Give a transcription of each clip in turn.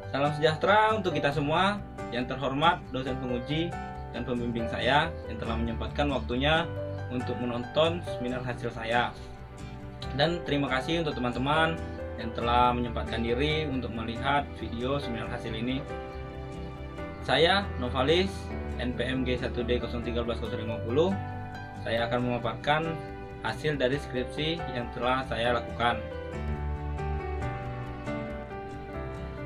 Salam sejahtera untuk kita semua. Yang terhormat dosen penguji dan pembimbing saya yang telah menyempatkan waktunya untuk menonton seminar hasil saya. Dan terima kasih untuk teman-teman yang telah menyempatkan diri untuk melihat video seminar hasil ini. Saya Novalis, NPM G1D013050. Saya akan memaparkan hasil dari skripsi yang telah saya lakukan.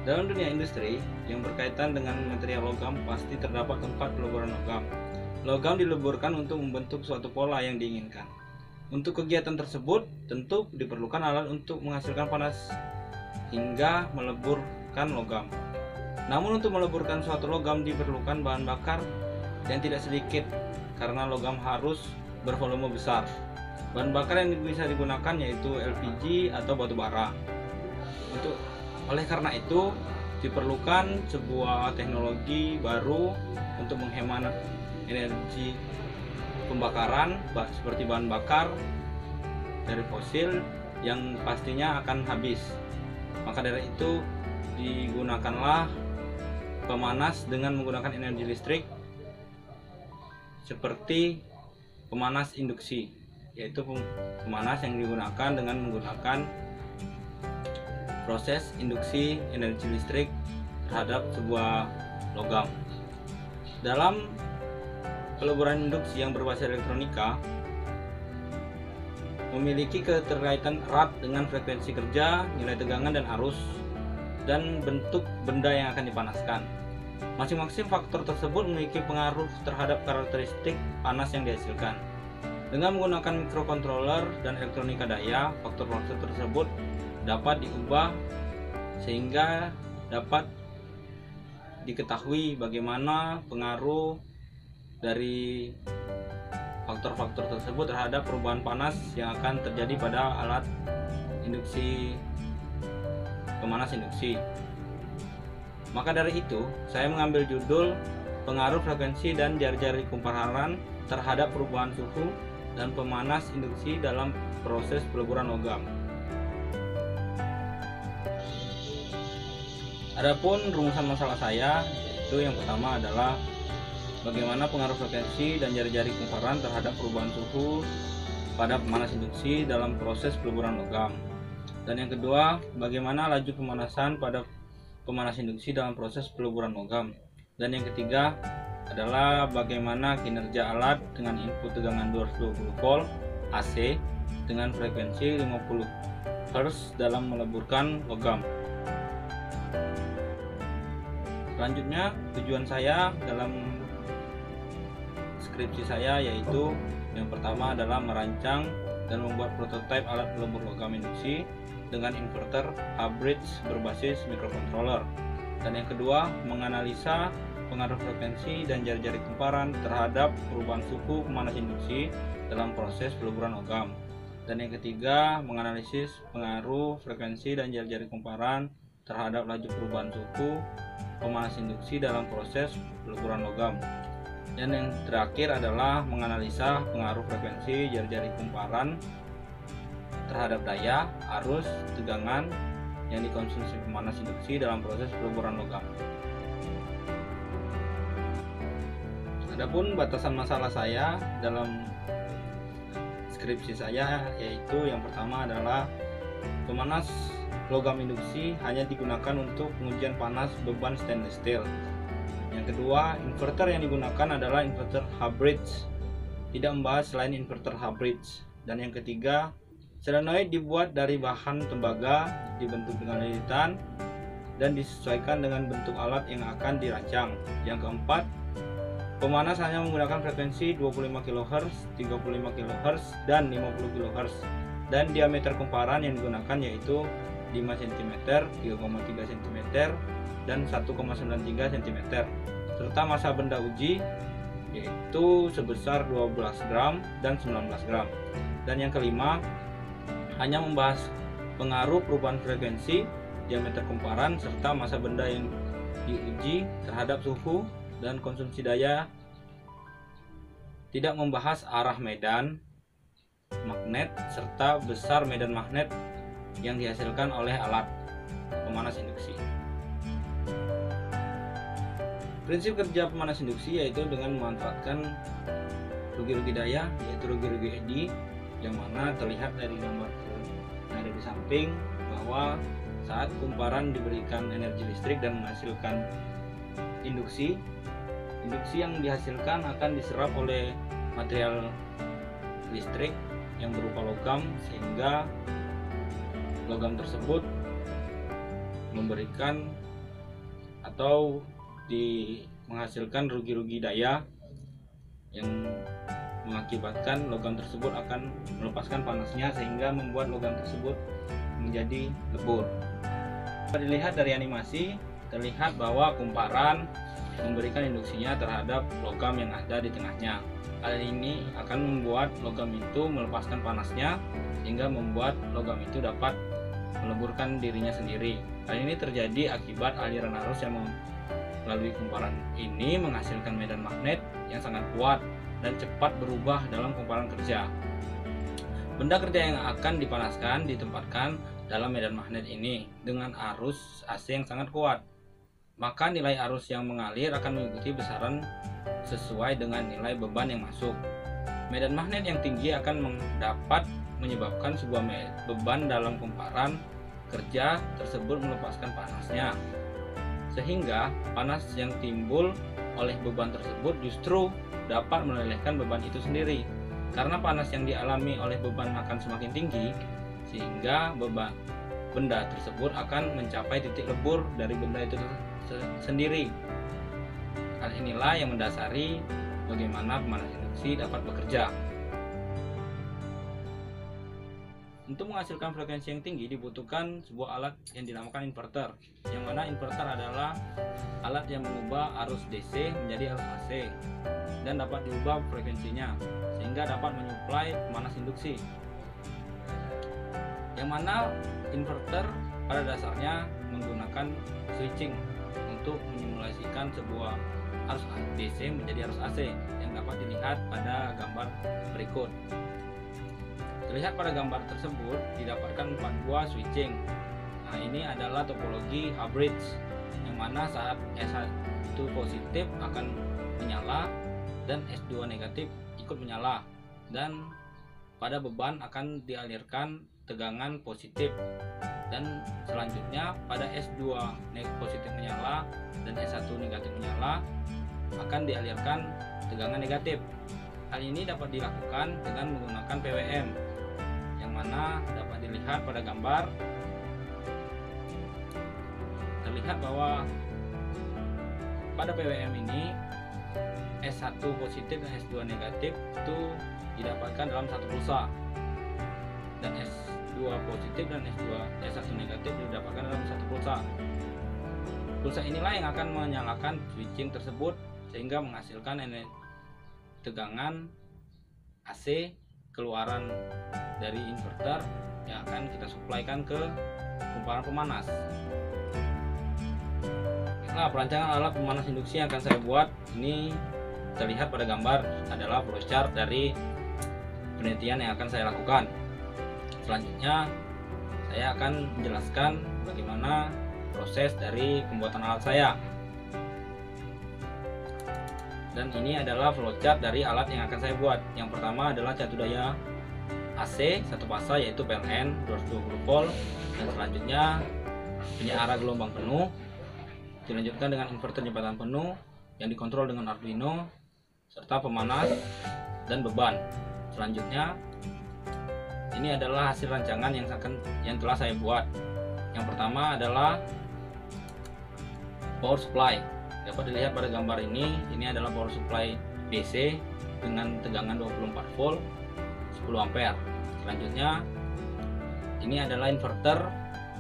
Dalam dunia industri yang berkaitan dengan material logam pasti terdapat tempat peleburan logam. Logam dileburkan untuk membentuk suatu pola yang diinginkan. Untuk kegiatan tersebut tentu diperlukan alat untuk menghasilkan panas hingga meleburkan logam. Namun untuk meleburkan suatu logam diperlukan bahan bakar yang tidak sedikit karena logam harus bervolume besar. Bahan bakar yang bisa digunakan yaitu LPG atau batu bara. Oleh karena itu diperlukan sebuah teknologi baru untuk menghemat energi pembakaran seperti bahan bakar dari fosil yang pastinya akan habis. Maka dari itu digunakanlah pemanas dengan menggunakan energi listrik seperti pemanas induksi, yaitu pemanas yang digunakan dengan menggunakan proses induksi energi listrik terhadap sebuah logam. Dalam peleburan induksi yang berbasis elektronika memiliki keterkaitan erat dengan frekuensi kerja, nilai tegangan dan arus, dan bentuk benda yang akan dipanaskan. Masing-masing faktor tersebut memiliki pengaruh terhadap karakteristik panas yang dihasilkan. Dengan menggunakan microcontroller dan elektronika daya, faktor-faktor tersebut dapat diubah sehingga dapat diketahui bagaimana pengaruh dari faktor-faktor tersebut terhadap perubahan panas yang akan terjadi pada alat induksi, pemanas induksi. Maka dari itu, saya mengambil judul pengaruh frekuensi dan jari-jari kumparan terhadap perubahan suhu dan pemanas induksi dalam proses peleburan logam. Adapun rumusan masalah saya, yaitu yang pertama adalah bagaimana pengaruh frekuensi dan jari-jari kumparan terhadap perubahan suhu pada pemanas induksi dalam proses peleburan logam. Dan yang kedua, bagaimana laju pemanasan pada pemanas induksi dalam proses peleburan logam. Dan yang ketiga adalah bagaimana kinerja alat dengan input tegangan 220 volt AC dengan frekuensi 50 Hz dalam meleburkan logam. Selanjutnya, tujuan saya dalam skripsi saya yaitu yang pertama adalah merancang dan membuat prototipe alat pelebur logam induksi dengan inverter hybrid berbasis microcontroller. Dan yang kedua, menganalisa pengaruh frekuensi dan jari-jari kumparan terhadap perubahan suhu pemanas induksi dalam proses peleburan logam. Dan yang ketiga, menganalisis pengaruh frekuensi dan jari-jari kumparan terhadap laju perubahan suhu pemanas induksi dalam proses peleburan logam. Dan yang terakhir adalah menganalisa pengaruh frekuensi jari-jari kumparan terhadap daya, arus, tegangan yang dikonsumsi pemanas induksi dalam proses peleburan logam. Adapun batasan masalah saya dalam skripsi saya yaitu yang pertama adalah pemanas logam induksi hanya digunakan untuk pengujian panas beban stainless steel. Yang kedua, inverter yang digunakan adalah inverter hybrid, tidak membahas selain inverter hybrid. Dan yang ketiga, solenoid dibuat dari bahan tembaga, dibentuk dengan lilitan dan disesuaikan dengan bentuk alat yang akan dirancang. Yang keempat, pemanas hanya menggunakan frekuensi 25 kHz, 35 kHz, dan 50 kHz. Dan diameter kumparan yang digunakan yaitu 5 cm, 3,3 cm, dan 1,93 cm, serta massa benda uji yaitu sebesar 12 gram dan 19 gram. Dan yang kelima, hanya membahas pengaruh perubahan frekuensi, diameter kumparan, serta massa benda yang diuji terhadap suhu dan konsumsi daya, tidak membahas arah medan magnet serta besar medan magnet yang dihasilkan oleh alat pemanas induksi. Prinsip kerja pemanas induksi yaitu dengan memanfaatkan rugi-rugi daya, yaitu rugi-rugi Eddy, yang mana terlihat dari gambar yang ada di samping bahwa saat kumparan diberikan energi listrik dan menghasilkan induksi yang dihasilkan akan diserap oleh material listrik yang berupa logam, sehingga logam tersebut memberikan atau menghasilkan rugi-rugi daya yang mengakibatkan logam tersebut akan melepaskan panasnya sehingga membuat logam tersebut menjadi lebur. Dilihat dari animasi, terlihat bahwa kumparan memberikan induksinya terhadap logam yang ada di tengahnya. Hal ini akan membuat logam itu melepaskan panasnya sehingga membuat logam itu dapat meleburkan dirinya sendiri. Hal ini terjadi akibat aliran arus yang melalui kumparan ini menghasilkan medan magnet yang sangat kuat dan cepat berubah dalam kumparan kerja. Benda kerja yang akan dipanaskan ditempatkan dalam medan magnet ini dengan arus AC yang sangat kuat. Maka nilai arus yang mengalir akan mengikuti besaran sesuai dengan nilai beban yang masuk. Medan magnet yang tinggi akan dapat menyebabkan sebuah beban dalam kumparan kerja tersebut melepaskan panasnya, sehingga panas yang timbul oleh beban tersebut justru dapat melelehkan beban itu sendiri. Karena panas yang dialami oleh beban akan semakin tinggi, sehingga benda tersebut akan mencapai titik lebur dari benda itu sendiri. Hal inilah yang mendasari bagaimana pemanas induksi dapat bekerja. Untuk menghasilkan frekuensi yang tinggi dibutuhkan sebuah alat yang dinamakan inverter, yang mana inverter adalah alat yang mengubah arus DC menjadi arus AC dan dapat diubah frekuensinya sehingga dapat menyuplai pemanas induksi. Yang mana inverter pada dasarnya menggunakan switching untuk menyimulasikan sebuah arus DC menjadi arus AC yang dapat dilihat pada gambar berikut. Terlihat pada gambar tersebut didapatkan 4 buah switching. Nah, ini adalah topologi hybrid, yang mana saat S1 positif akan menyala dan S2 negatif ikut menyala, dan pada beban akan dialirkan tegangan positif, dan selanjutnya pada S2 positif menyala dan S1 negatif menyala akan dialirkan tegangan negatif. Hal ini dapat dilakukan dengan menggunakan PWM, yang mana dapat dilihat pada gambar. Terlihat bahwa pada PWM ini S1 positif dan S2 negatif itu didapatkan dalam satu pulsa, dan S2 positif dan S1 negatif didapatkan dalam satu pulsa. Pulsa inilah yang akan menyalakan switching tersebut sehingga menghasilkan tegangan AC keluaran dari inverter yang akan kita suplaikan ke kumparan pemanas. Nah, perancangan alat pemanas induksi yang akan saya buat ini terlihat pada gambar adalah flowchart dari penelitian yang akan saya lakukan. Selanjutnya saya akan menjelaskan bagaimana proses dari pembuatan alat saya. Dan ini adalah flowchart dari alat yang akan saya buat. Yang pertama adalah catu daya AC satu fasa yaitu PLN 220 volt, dan selanjutnya penyiaran gelombang penuh, dilanjutkan dengan inverter jembatan penuh yang dikontrol dengan Arduino, serta pemanas dan beban. Selanjutnya ini adalah hasil rancangan yang telah saya buat. Yang pertama adalah power supply. Dapat dilihat pada gambar ini adalah power supply DC dengan tegangan 24 volt 10 ampere. Selanjutnya ini adalah inverter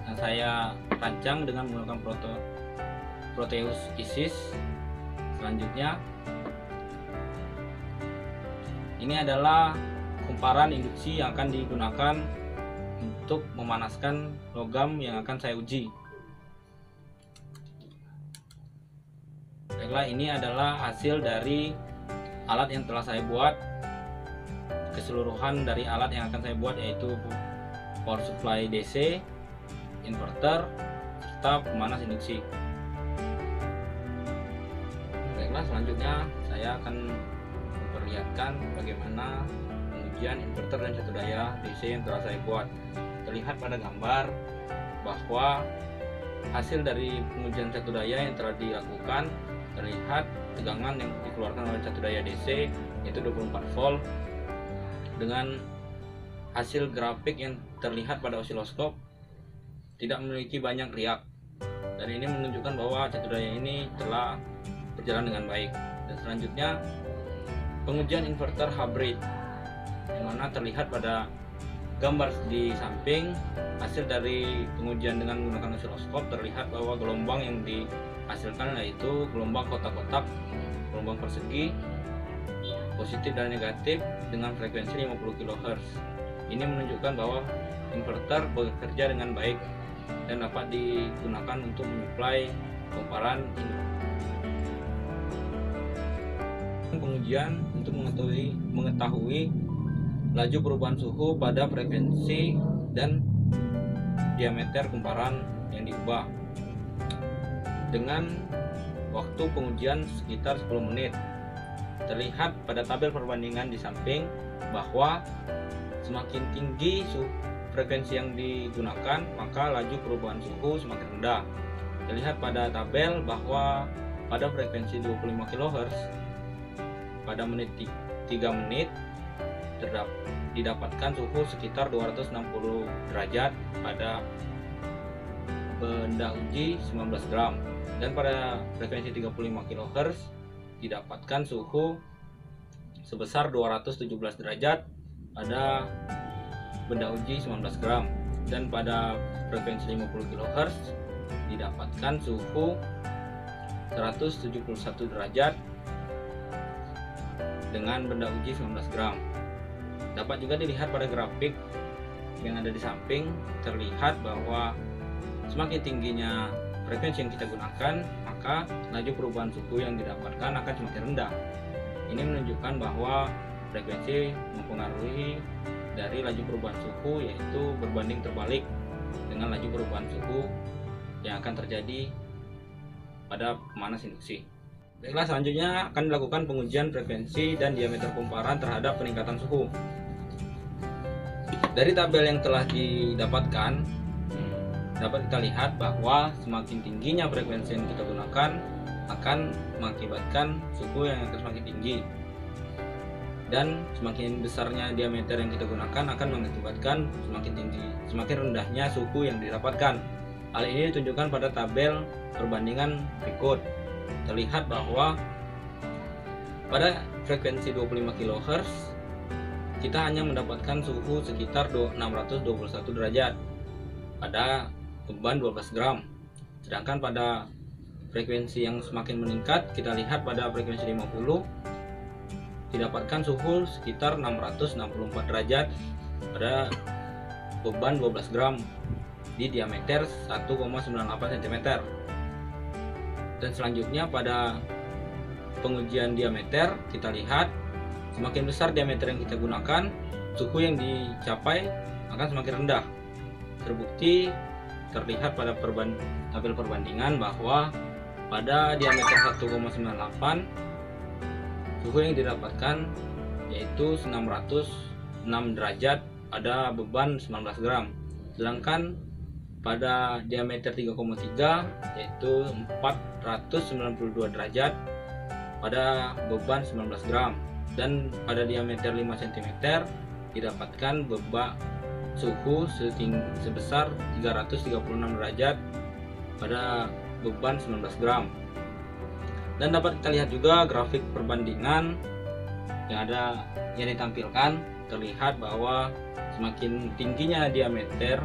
yang saya rancang dengan menggunakan Proteus ISIS. Selanjutnya ini adalah kumparan induksi yang akan digunakan untuk memanaskan logam yang akan saya uji. Baiklah, ini adalah hasil dari alat yang telah saya buat. Keseluruhan dari alat yang akan saya buat yaitu power supply DC, inverter, serta pemanas induksi. Baiklah, selanjutnya saya akan memperlihatkan bagaimana pengujian inverter dan satu daya DC yang telah saya buat. Terlihat pada gambar bahwa hasil dari pengujian satu daya yang telah dilakukan, terlihat tegangan yang dikeluarkan oleh satu daya DC yaitu 24 volt dengan hasil grafik yang terlihat pada osiloskop tidak memiliki banyak riak, dan ini menunjukkan bahwa satu daya ini telah berjalan dengan baik. Dan selanjutnya pengujian inverter hybrid, yang mana terlihat pada gambar di samping hasil dari pengujian dengan menggunakan osiloskop. Terlihat bahwa gelombang yang dihasilkan yaitu gelombang kotak-kotak, gelombang persegi, positif dan negatif dengan frekuensi 50 kHz. Ini menunjukkan bahwa inverter bekerja dengan baik dan dapat digunakan untuk menyuplai kumparan pengujian untuk mengetahui laju perubahan suhu pada frekuensi dan diameter kumparan yang diubah dengan waktu pengujian sekitar 10 menit. Terlihat pada tabel perbandingan di samping bahwa semakin tinggi frekuensi yang digunakan, maka laju perubahan suhu semakin rendah. Terlihat pada tabel bahwa pada frekuensi 25 kHz pada menit 3 menit didapatkan suhu sekitar 260 derajat pada benda uji 19 gram, dan pada frekuensi 35 kHz didapatkan suhu sebesar 217 derajat pada benda uji 19 gram, dan pada frekuensi 50 kHz didapatkan suhu 171 derajat dengan benda uji 19 gram. Dapat juga dilihat pada grafik yang ada di samping, terlihat bahwa semakin tingginya frekuensi yang kita gunakan, maka laju perubahan suhu yang didapatkan akan semakin rendah. Ini menunjukkan bahwa frekuensi mempengaruhi dari laju perubahan suhu, yaitu berbanding terbalik dengan laju perubahan suhu yang akan terjadi pada pemanas induksi. Baiklah, selanjutnya akan dilakukan pengujian frekuensi dan diameter kumparan terhadap peningkatan suhu. Dari tabel yang telah didapatkan, dapat kita lihat bahwa semakin tingginya frekuensi yang kita gunakan akan mengakibatkan suhu yang akan semakin tinggi, dan semakin besarnya diameter yang kita gunakan akan mengakibatkan semakin rendahnya suhu yang didapatkan. Hal ini ditunjukkan pada tabel perbandingan berikut. Terlihat bahwa pada frekuensi 25 kHz kita hanya mendapatkan suhu sekitar 621 derajat pada beban 12 gram. Sedangkan pada frekuensi yang semakin meningkat, kita lihat pada frekuensi 50 didapatkan suhu sekitar 664 derajat pada beban 12 gram di diameter 1,98 cm. Dan selanjutnya pada pengujian diameter, kita lihat semakin besar diameter yang kita gunakan, suhu yang dicapai akan semakin rendah. Terbukti terlihat pada tabel perbandingan bahwa pada diameter 1,98 suhu yang didapatkan yaitu 606 derajat pada beban 19 gram. Sedangkan pada diameter 3,3 yaitu 492 derajat pada beban 19 gram, dan pada diameter 5 cm didapatkan suhu sebesar 336 derajat pada beban 19 gram. Dan dapat kita lihat juga grafik perbandingan yang ditampilkan, terlihat bahwa semakin tingginya diameter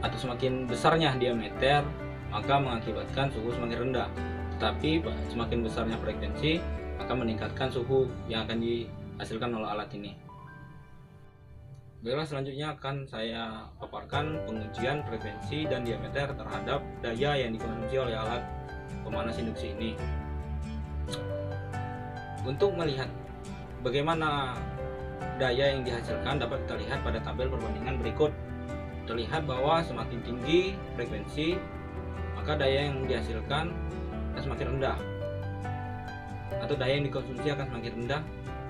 atau semakin besarnya diameter maka mengakibatkan suhu semakin rendah, tetapi semakin besarnya frekuensi akan meningkatkan suhu yang akan dihasilkan oleh alat ini. Baiklah, selanjutnya akan saya paparkan pengujian frekuensi dan diameter terhadap daya yang dikonsumsi oleh alat pemanas induksi ini. Untuk melihat bagaimana daya yang dihasilkan, dapat kita lihat pada tabel perbandingan berikut. Terlihat bahwa semakin tinggi frekuensi, maka daya yang dihasilkan akan semakin rendah. atau daya yang dikonsumsi akan semakin rendah,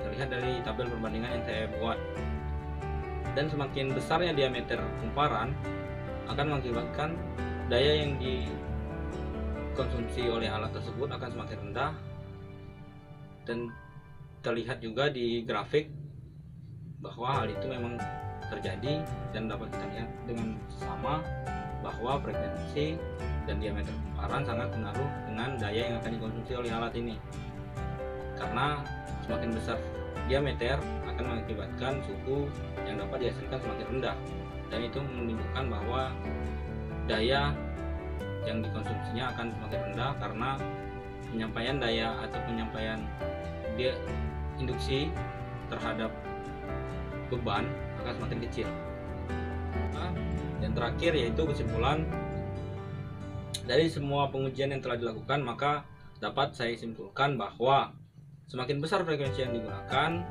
terlihat dari tabel perbandingan yang saya buat. Dan semakin besarnya diameter kumparan akan mengakibatkan daya yang dikonsumsi oleh alat tersebut akan semakin rendah, dan terlihat juga di grafik bahwa hal itu memang terjadi, dan dapat kita lihat dengan sama bahwa frekuensi dan diameter kumparan sangat pengaruh dengan daya yang akan dikonsumsi oleh alat ini, karena semakin besar diameter akan mengakibatkan suhu yang dapat dihasilkan semakin rendah, dan itu menunjukkan bahwa daya yang dikonsumsinya akan semakin rendah karena penyampaian daya atau penyampaian induksi terhadap beban akan semakin kecil. Dan terakhir yaitu kesimpulan dari semua pengujian yang telah dilakukan, maka dapat saya simpulkan bahwa semakin besar frekuensi yang digunakan,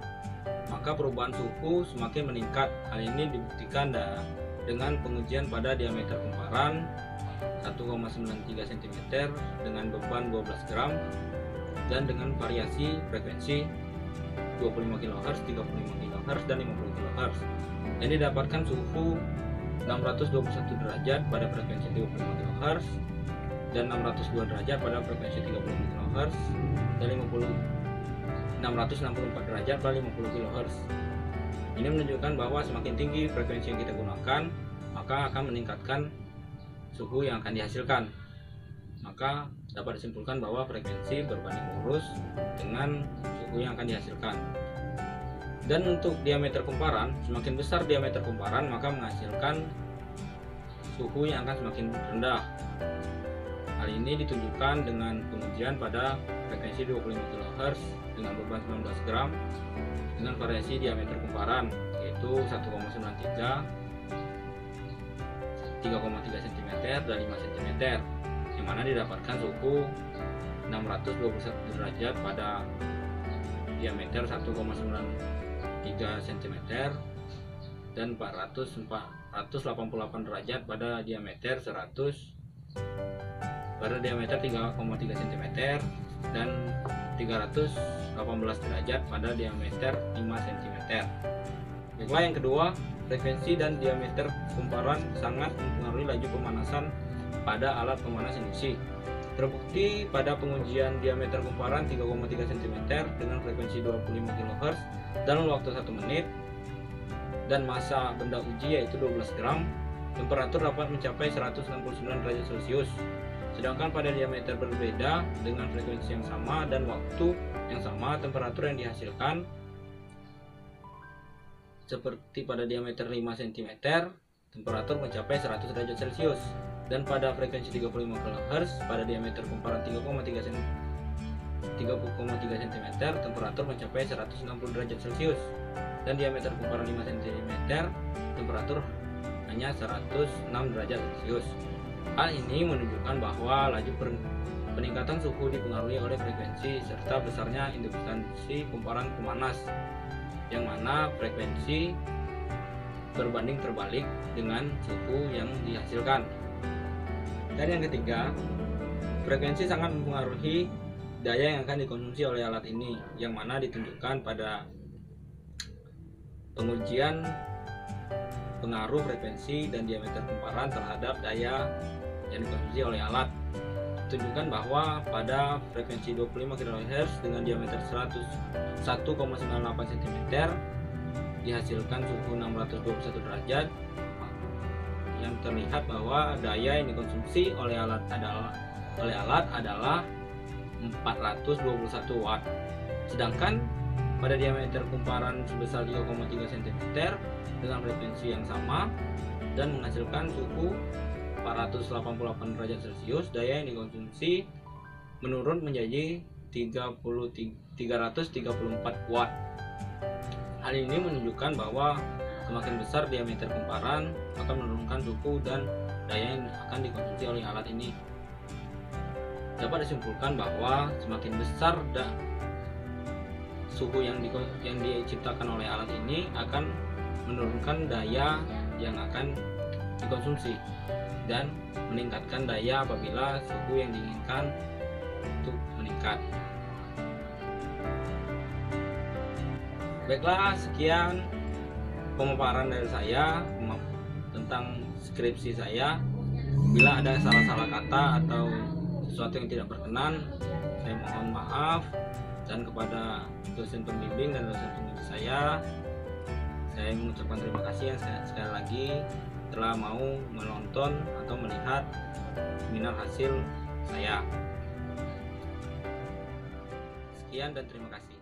maka perubahan suhu semakin meningkat. Hal ini dibuktikan dengan pengujian pada diameter kumparan 1,93 cm dengan beban 12 gram dan dengan variasi frekuensi 25 kHz, 35 kHz, dan 50 kHz. Yang didapatkan suhu 621 derajat pada frekuensi 25 kHz dan 602 derajat pada frekuensi 35 kHz dan 664 derajat pada 50 kHz. Ini menunjukkan bahwa semakin tinggi frekuensi yang kita gunakan, maka akan meningkatkan suhu yang akan dihasilkan. Maka dapat disimpulkan bahwa frekuensi berbanding lurus dengan suhu yang akan dihasilkan. Dan untuk diameter kumparan, semakin besar diameter kumparan maka menghasilkan suhu yang akan semakin rendah. Hal ini ditunjukkan dengan pengujian pada frekuensi 25 kHz dengan beban 19 gram dengan variasi diameter kumparan yaitu 1,93, 3,3 cm, dan 5 cm, yang mana didapatkan suhu 621 derajat pada diameter 1,93 cm dan 488 derajat pada diameter 3,3 cm dan 318 derajat pada diameter 5 cm. Baiklah, yang kedua, frekuensi dan diameter kumparan sangat mempengaruhi laju pemanasan pada alat pemanas induksi. Terbukti pada pengujian diameter kumparan 3,3 cm dengan frekuensi 25 kHz dalam waktu 1 menit dan massa benda uji yaitu 12 gram, temperatur dapat mencapai 169 derajat Celcius. Sedangkan pada diameter berbeda dengan frekuensi yang sama dan waktu yang sama, temperatur yang dihasilkan seperti pada diameter 5 cm, temperatur mencapai 100 derajat Celcius. Dan pada frekuensi 35 kHz pada diameter kumparan 3,3 cm, temperatur mencapai 160 derajat Celcius. Dan diameter kumparan 5 cm, temperatur hanya 106 derajat Celcius. Hal ini menunjukkan bahwa laju peningkatan suhu dipengaruhi oleh frekuensi serta besarnya induksi kumparan pemanas, yang mana frekuensi berbanding terbalik dengan suhu yang dihasilkan. Dan yang ketiga, frekuensi sangat mempengaruhi daya yang akan dikonsumsi oleh alat ini, yang mana ditunjukkan pada pengujian pengaruh frekuensi dan diameter kumparan terhadap daya yang dikonsumsi oleh alat. Tunjukkan bahwa pada frekuensi 25 kHz dengan diameter 1,98 cm dihasilkan suhu 621 derajat, yang terlihat bahwa daya yang dikonsumsi oleh alat adalah 421 watt. Sedangkan pada diameter kumparan sebesar 3,3 cm dengan frekuensi yang sama dan menghasilkan suhu 488 derajat Celcius, daya yang dikonsumsi menurun menjadi 334 watt. Hal ini menunjukkan bahwa semakin besar diameter kumparan akan menurunkan suhu dan daya yang akan dikonsumsi oleh alat ini. Dapat disimpulkan bahwa semakin besar suhu yang diciptakan oleh alat ini akan menurunkan daya yang akan dikonsumsi dan meningkatkan daya apabila suhu yang diinginkan untuk meningkat. Baiklah, sekian pemaparan dari saya tentang skripsi saya. Bila ada salah-salah kata atau sesuatu yang tidak berkenan, saya mohon maaf. Dan kepada dosen pembimbing dan dosen pembimbing saya mengucapkan terima kasih yang sekali lagi telah mau menonton atau melihat seminar hasil saya. Sekian dan terima kasih.